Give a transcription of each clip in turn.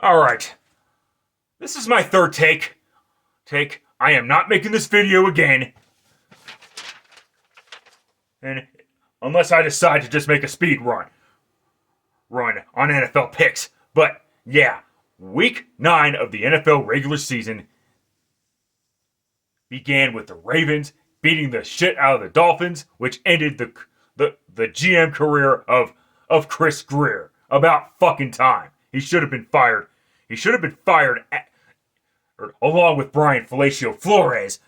Alright. This is my third take. I am not making this video again. And unless I decide to just make a speed run on NFL picks. But yeah, week 9 of the NFL regular season began with the Ravens beating the shit out of the Dolphins, which ended the GM career of Chris Grier. About fucking time. He should have been fired. He should have been fired along with Brian Falacio Flores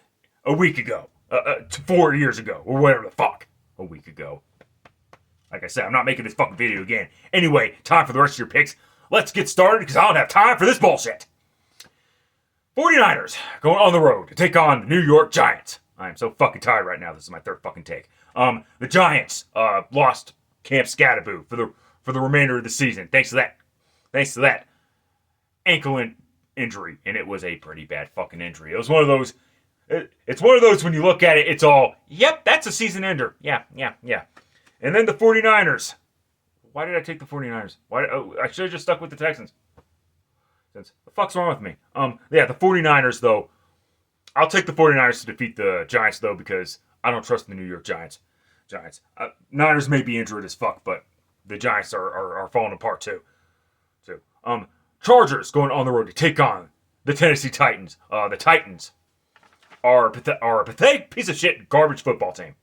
a week ago. 4 years ago, or whatever the fuck. A week ago. Like I said, I'm not making this fucking video again. Anyway, time for the rest of your picks. Let's get started, because I don't have time for this bullshit. 49ers going on the road to take on the New York Giants. I am so fucking tired right now. This is my third fucking take. The Giants lost Cam Scatterboo for the remainder of the season. Thanks to that ankle injury, and it was a pretty bad fucking injury. It was one of those. It's one of those when you look at it, it's all, yep, that's a season ender. Yeah. And then the 49ers. Why did I take the 49ers? I should have just stuck with the Texans. The fuck's wrong with me? Yeah, the 49ers, though. I'll take the 49ers to defeat the Giants, though, because I don't trust the New York Giants. Niners may be injured as fuck, but the Giants are falling apart, too. Chargers going on the road to take on the Tennessee Titans. The Titans are a pathetic piece of shit garbage football team.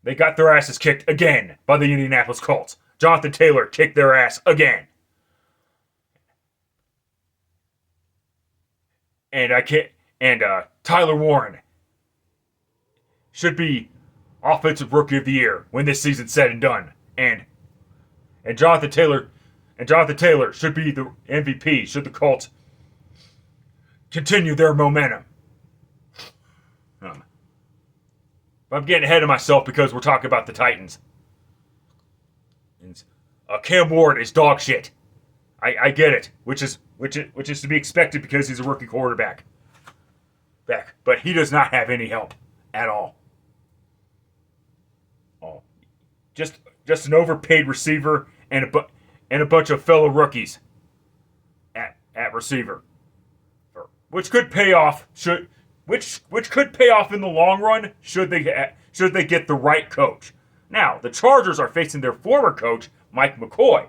They got their asses kicked again by the Indianapolis Colts. Jonathan Taylor kicked their ass again. And Tyler Warren should be Offensive Rookie of the Year when this season's said and done. And Jonathan Taylor should be the MVP should the Colts continue their momentum. I'm getting ahead of myself because we're talking about the Titans. Cam Ward is dog shit. I get it, which is to be expected because he's a rookie quarterback. But he does not have any help at all. Just an overpaid receiver and a bunch of fellow rookies at receiver, which could pay off. Which could pay off in the long run should they get the right coach. Now, the Chargers are facing their former coach, Mike McCoy.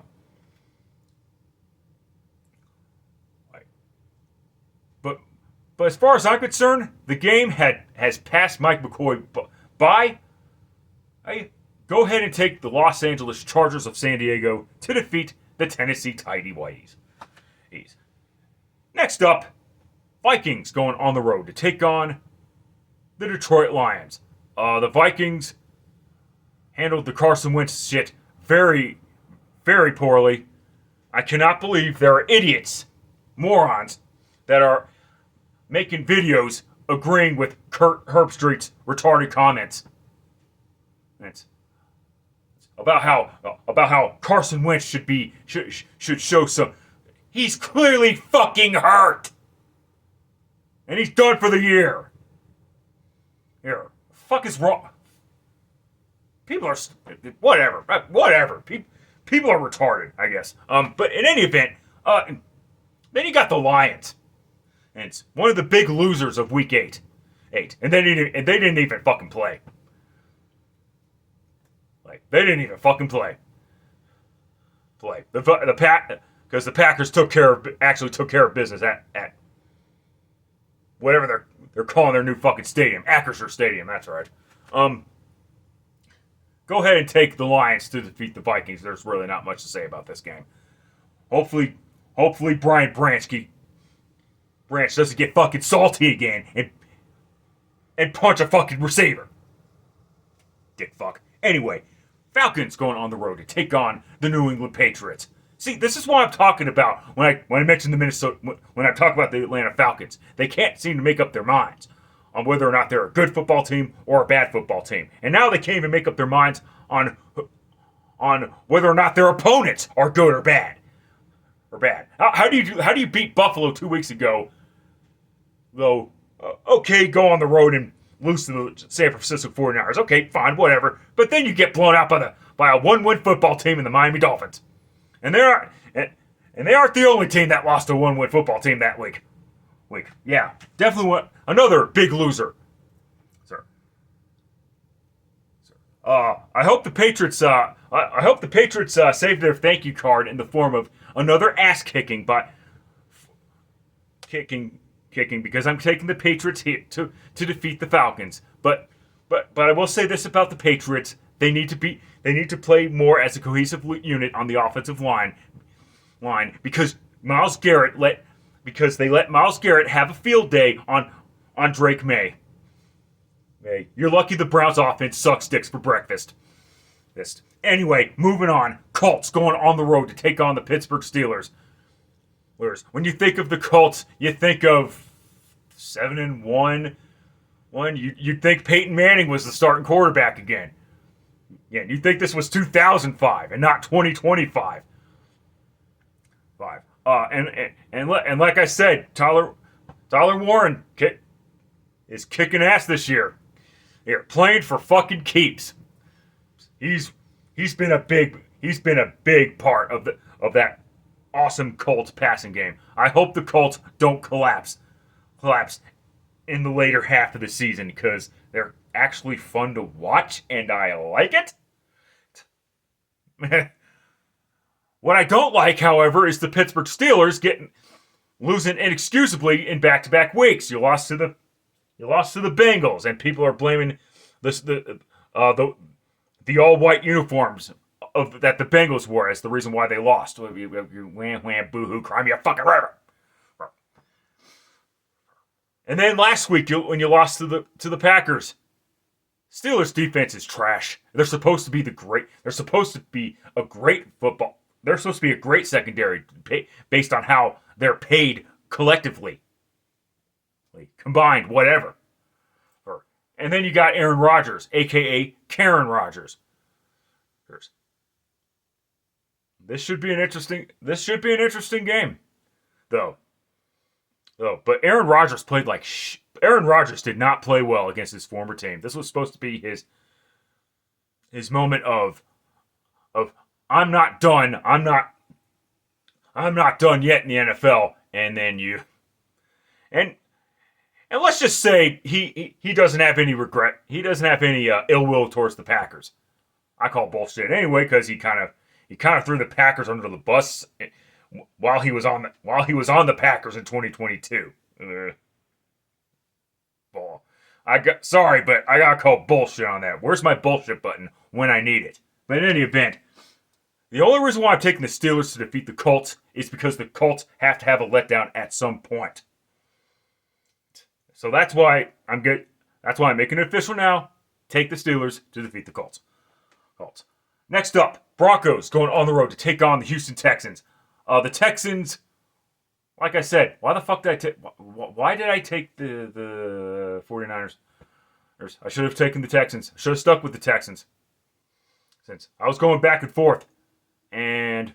But as far as I'm concerned, the game has passed Mike McCoy by. Go ahead and take the Los Angeles Chargers of San Diego to defeat the Tennessee Tidy Whiteys. Next up, Vikings going on the road to take on the Detroit Lions. The Vikings handled the Carson Wentz shit very, very poorly. I cannot believe there are idiots, morons, that are making videos agreeing with Kurt Herbstreit's retarded comments. It's about how Carson Wentz should show some. He's clearly fucking hurt. And he's done for the year. Here, fuck is wrong? People are whatever. People are retarded, I guess. But in any event, then you got the Lions, and it's one of the big losers of Week 8. And they didn't even fucking play. They didn't even fucking play. Because the Packers actually took care of business at whatever they're calling their new fucking stadium. Acrisure Stadium, that's right. Go ahead and take the Lions to defeat the Vikings. There's really not much to say about this game. Hopefully Brian Branch doesn't get fucking salty again and punch a fucking receiver. Dick fuck. Anyway, Falcons going on the road to take on the New England Patriots. See, this is what I'm talking about when I mention when I talk about the Atlanta Falcons. They can't seem to make up their minds on whether or not they're a good football team or a bad football team. And now they can't even make up their minds on whether or not their opponents are good or bad. How do you beat Buffalo 2 weeks ago? Though, okay, go on the road and lose to the San Francisco 49ers. Okay, fine, whatever. But then you get blown out by a one-win football team in the Miami Dolphins. And And they aren't the only team that lost a one-win football team that week. Yeah, definitely another big loser. Sir. I hope the Patriots. I hope the Patriots saved their thank you card in the form of another ass kicking, kicking because I'm taking the Patriots here to defeat the Falcons. But I will say this about the Patriots: they need to play more as a cohesive unit on the offensive line because they let Myles Garrett have a field day on Drake May. Hey, you're lucky the Browns offense sucks dicks for breakfast. Anyway, moving on. Colts going on the road to take on the Pittsburgh Steelers. When you think of the Colts, you think of 7-1. You'd think Peyton Manning was the starting quarterback again. Yeah, you think this was 2005 and not 2025. And like I said, Tyler Warren is kicking ass this year. Here, playing for fucking keeps. He's been a big part of that awesome Colts passing game. I hope the Colts don't collapse in the later half of the season because they're actually fun to watch and I like it. What I don't like, however, is the Pittsburgh Steelers losing inexcusably in back-to-back weeks. You lost to the Bengals, and people are blaming the all-white uniforms that the Bengals wore as the reason why they lost. Wham, boo-hoo, cry me a fucking river. And then last week, when you lost to the Packers, Steelers defense is trash. They're supposed to be a great football. They're supposed to be a great secondary based on how they're paid collectively. Combined, whatever. And then you got Aaron Rodgers, a.k.a. Karen Rodgers. This should be an interesting game, though. But Aaron Rodgers played like Aaron Rodgers did not play well against his former team. This was supposed to be his moment of I'm not done. I'm not done yet in the NFL. And then and let's just say he doesn't have any regret. He doesn't have any ill will towards the Packers. I call bullshit anyway because he kind of threw the Packers under the bus while he was on the Packers in 2022. Sorry, but I gotta call bullshit on that. Where's my bullshit button when I need it? But in any event, the only reason why I'm taking the Steelers to defeat the Colts is because the Colts have to have a letdown at some point. So that's why I'm good. That's why I'm making it official now. Take the Steelers to defeat the Colts. Next up, Broncos going on the road to take on the Houston Texans. The Texans, like I said, why the fuck did I take? Why did I take the 49ers? I should have taken the Texans. I should have stuck with the Texans. Since I was going back and forth and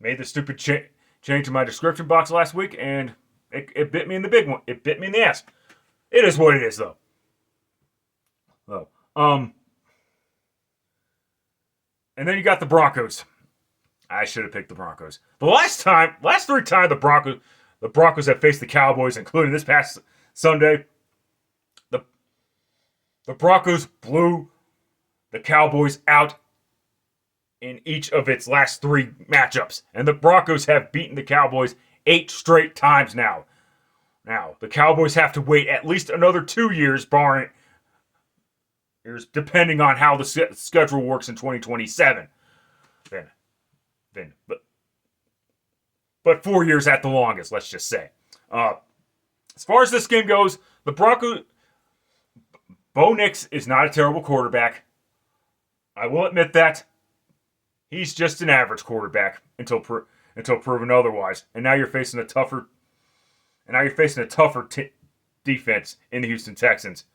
made the stupid change in my description box last week, and it bit me in the big one. It bit me in the ass. It is what it is, though. And then you got the Broncos. I should have picked the Broncos. The last three times the Broncos have faced the Cowboys, including this past Sunday, the Broncos blew the Cowboys out in each of its last three matchups. And the Broncos have beaten the Cowboys 8 straight times now. Now, the Cowboys have to wait at least another 2 years, depending on how the schedule works in 2027. But 4 years at the longest, let's just say. As far as this game goes, the Broncos, Bo Nix is not a terrible quarterback. I will admit that. He's just an average quarterback until proven otherwise. And now you're facing a tougher defense in the Houston Texans.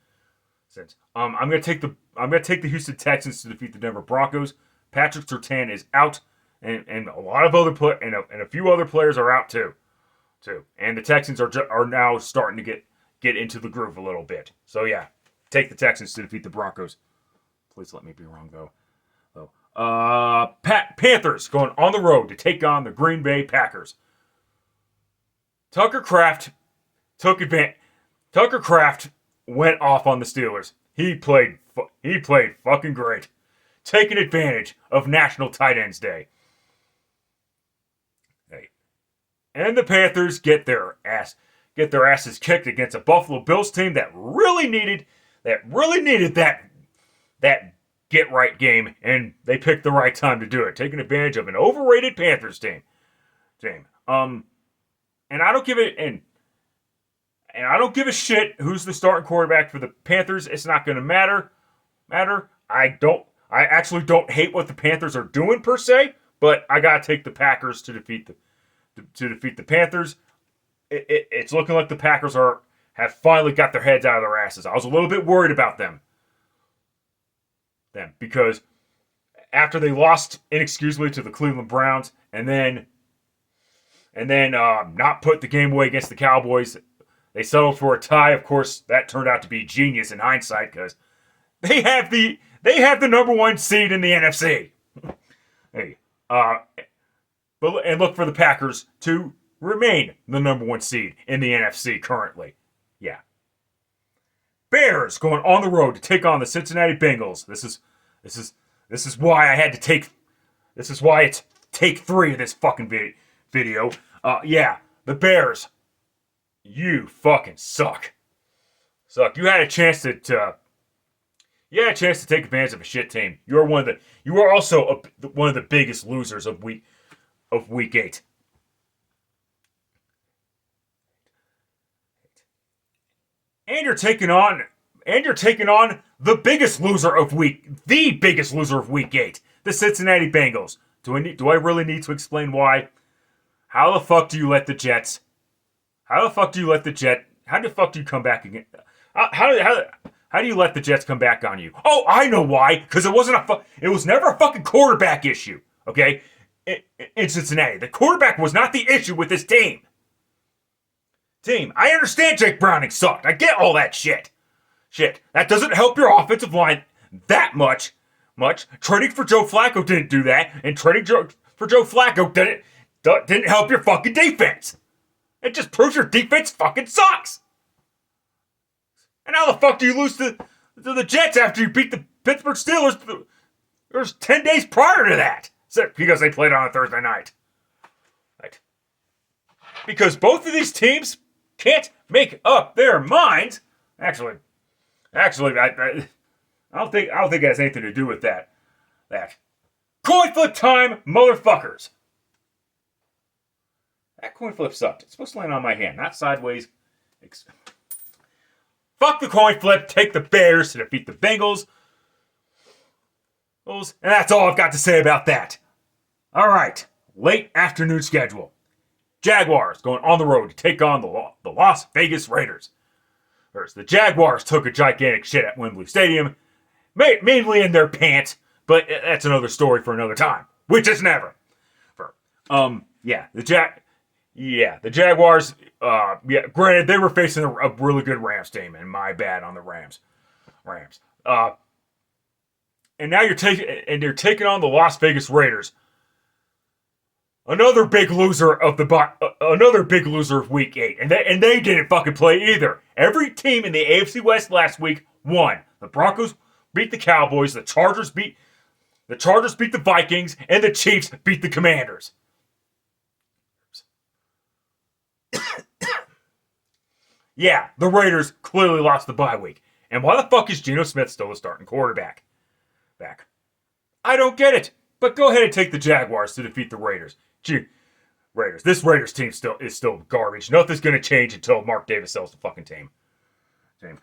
I'm gonna take the Houston Texans to defeat the Denver Broncos. Patrick Surtain is out, and a lot of other and a few other players are out too. And the Texans are now starting to get into the groove a little bit. So yeah, take the Texans to defeat the Broncos. Please let me be wrong though. Panthers going on the road to take on the Green Bay Packers. Tucker Kraft took advantage. Tucker Kraft went off on the Steelers. He played fucking great, taking advantage of National Tight Ends Day. Hey. And the Panthers get their asses kicked against a Buffalo Bills team that really needed that get right game, and they picked the right time to do it, taking advantage of an overrated Panthers team. And I don't give it and I don't give a shit who's the starting quarterback for the Panthers. It's not going to matter. I actually don't hate what the Panthers are doing per se, but I gotta take the Packers to defeat the Panthers. It's looking like the Packers have finally got their heads out of their asses. I was a little bit worried about them because after they lost inexcusably to the Cleveland Browns and then not put the game away against the Cowboys, they settled for a tie. Of course, that turned out to be genius in hindsight because they have the number one seed in the NFC. Hey, and look for the Packers to remain the number one seed in the NFC currently. Yeah. Bears going on the road to take on the Cincinnati Bengals. This is why I had to take. This is why it's take 3 of this fucking video. Yeah, the Bears. You fucking suck. You had a chance to take advantage of a shit team. You are also one of the biggest losers of week 8. And you're taking on the biggest loser of week 8, the Cincinnati Bengals. Do I really need to explain why? How the fuck do you let the Jets? How the fuck do you come back again? How do you let the Jets come back on you? Oh, I know why. Because it was never a fucking quarterback issue. Okay, in Cincinnati, the quarterback was not the issue with this team. I understand Jake Browning sucked. I get all that shit. That doesn't help your offensive line that much. Trading for Joe Flacco didn't do that, and trading for Joe Flacco didn't help your fucking defense. It just proves your defense fucking sucks. And how the fuck do you lose to the Jets after you beat the Pittsburgh Steelers? There's 10 days prior to that, because they played on a Thursday night. Right? Because both of these teams can't make up their minds. Actually, I don't think it has anything to do with that. Coin flip time, motherfuckers. That coin flip sucked. It's supposed to land on my hand, not sideways. Fuck the coin flip. Take the Bears to defeat the Bengals. And that's all I've got to say about that. All right. Late afternoon schedule. Jaguars going on the road to take on the Las Vegas Raiders. First, the Jaguars took a gigantic shit at Wembley Stadium, mainly in their pants, but that's another story for another time, which is never. The Jaguars, granted, they were facing a really good Rams team, and my bad on the Rams. And now you're taking on the Las Vegas Raiders. Another big loser of week 8. And they didn't fucking play either. Every team in the AFC West last week won. The Broncos beat the Cowboys, the Chargers beat the Vikings, and the Chiefs beat the Commanders. Yeah, the Raiders clearly lost the bye week. And why the fuck is Geno Smith still the starting quarterback? I don't get it. But go ahead and take the Jaguars to defeat the Raiders. This Raiders team is still garbage. Nothing's going to change until Mark Davis sells the fucking team.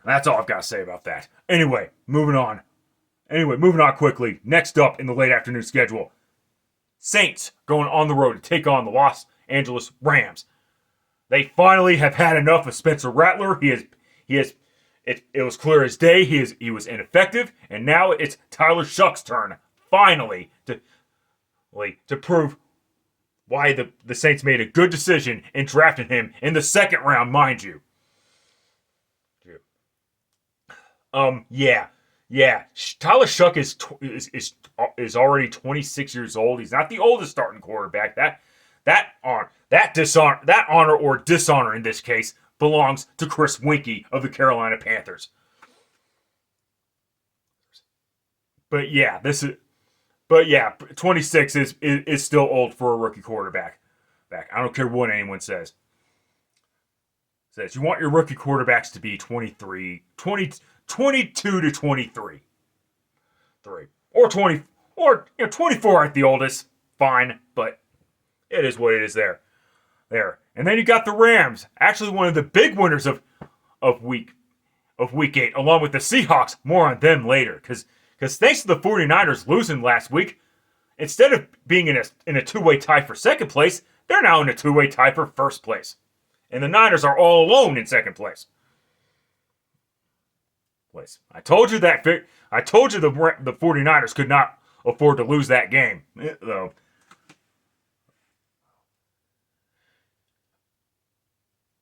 That's all I've got to say about that. Anyway, moving on quickly. Next up in the late afternoon schedule, Saints going on the road to take on the Los Angeles Rams. They finally have had enough of Spencer Rattler. It was clear as day he was ineffective, and now it's Tyler Shuck's turn, finally, to prove why the Saints made a good decision in drafting him in the second round, mind you. Yeah, Tyler Shuck is already 26 years old. He's not the oldest starting quarterback. That honor or dishonor in this case belongs to Chris Winkie of the Carolina Panthers. But yeah, 26 is still old for a rookie quarterback. I don't care what anyone says. You want your rookie quarterbacks to be 22 to 23. 24 at the oldest. Fine, but it is what it is there. And then you got the Rams, actually one of the big winners of week 8, along with the Seahawks. More on them later, because thanks to the 49ers losing last week, instead of being in a two-way tie for second place, they're now in a two-way tie for first place. And the Niners are all alone in second place. I told you the 49ers could not afford to lose that game, though.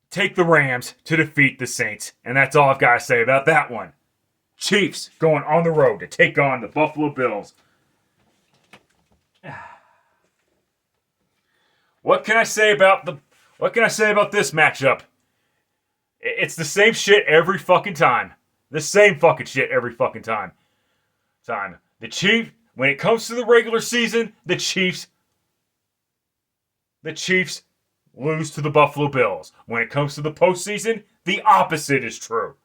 Take the Rams to defeat the Saints, and that's all I've got to say about that one. Chiefs going on the road to take on the Buffalo Bills. What can I say about this matchup? It's the same shit every fucking time. The same fucking shit every fucking time. The Chiefs, when it comes to the regular season, the Chiefs lose to the Buffalo Bills. When it comes to the postseason, the opposite is true.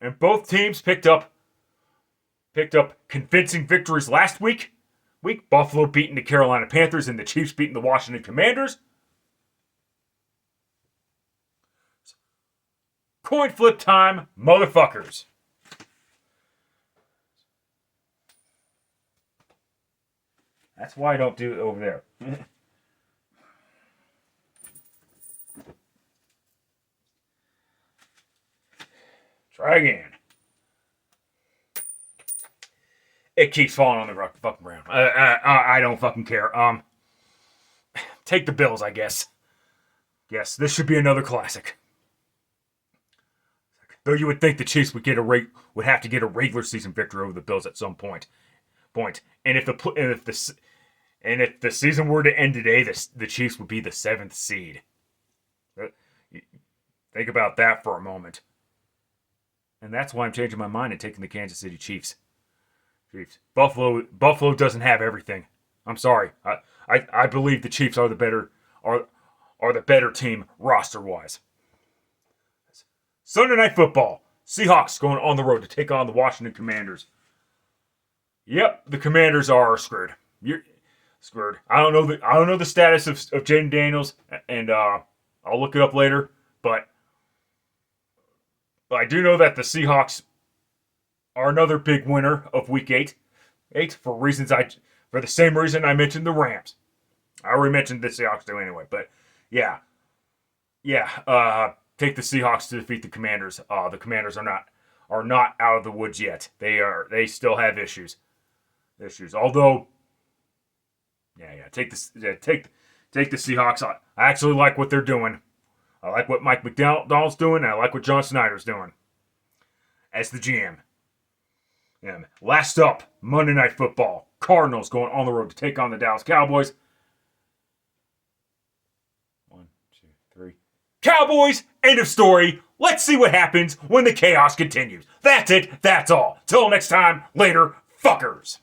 And both teams picked up convincing victories last week. Buffalo beating the Carolina Panthers and the Chiefs beating the Washington Commanders. Coin flip time, motherfuckers. That's why I don't do it over there. Try again. It keeps falling on the fucking ground. I don't fucking care. Take the Bills, I guess. Yes, this should be another classic. Though you would think the Chiefs would have to get a regular season victory over the Bills at some point. And if the season were to end today, the Chiefs would be the 7th seed. Think about that for a moment. And that's why I'm changing my mind and taking the Kansas City Chiefs. Buffalo doesn't have everything. I'm sorry. I believe the Chiefs are the better team roster wise. Sunday Night Football. Seahawks going on the road to take on the Washington Commanders. Yep, the Commanders are screwed. You're screwed. I don't know the status of Jaden Daniels, and I'll look it up later. But I do know that the Seahawks are another big winner of Week 8. For the same reason I mentioned the Rams. I already mentioned the Seahawks too anyway, but yeah. Take the Seahawks to defeat the Commanders. The Commanders are not out of the woods yet. They still have issues. Although, take the Seahawks. I actually like what they're doing. I like what Mike McDonald's doing, and I like what John Snyder's doing as the GM. And last up, Monday Night Football. Cardinals going on the road to take on the Dallas Cowboys. 1, 2, 3. Cowboys, end of story. Let's see what happens when the chaos continues. That's it. That's all. Till next time, later, fuckers.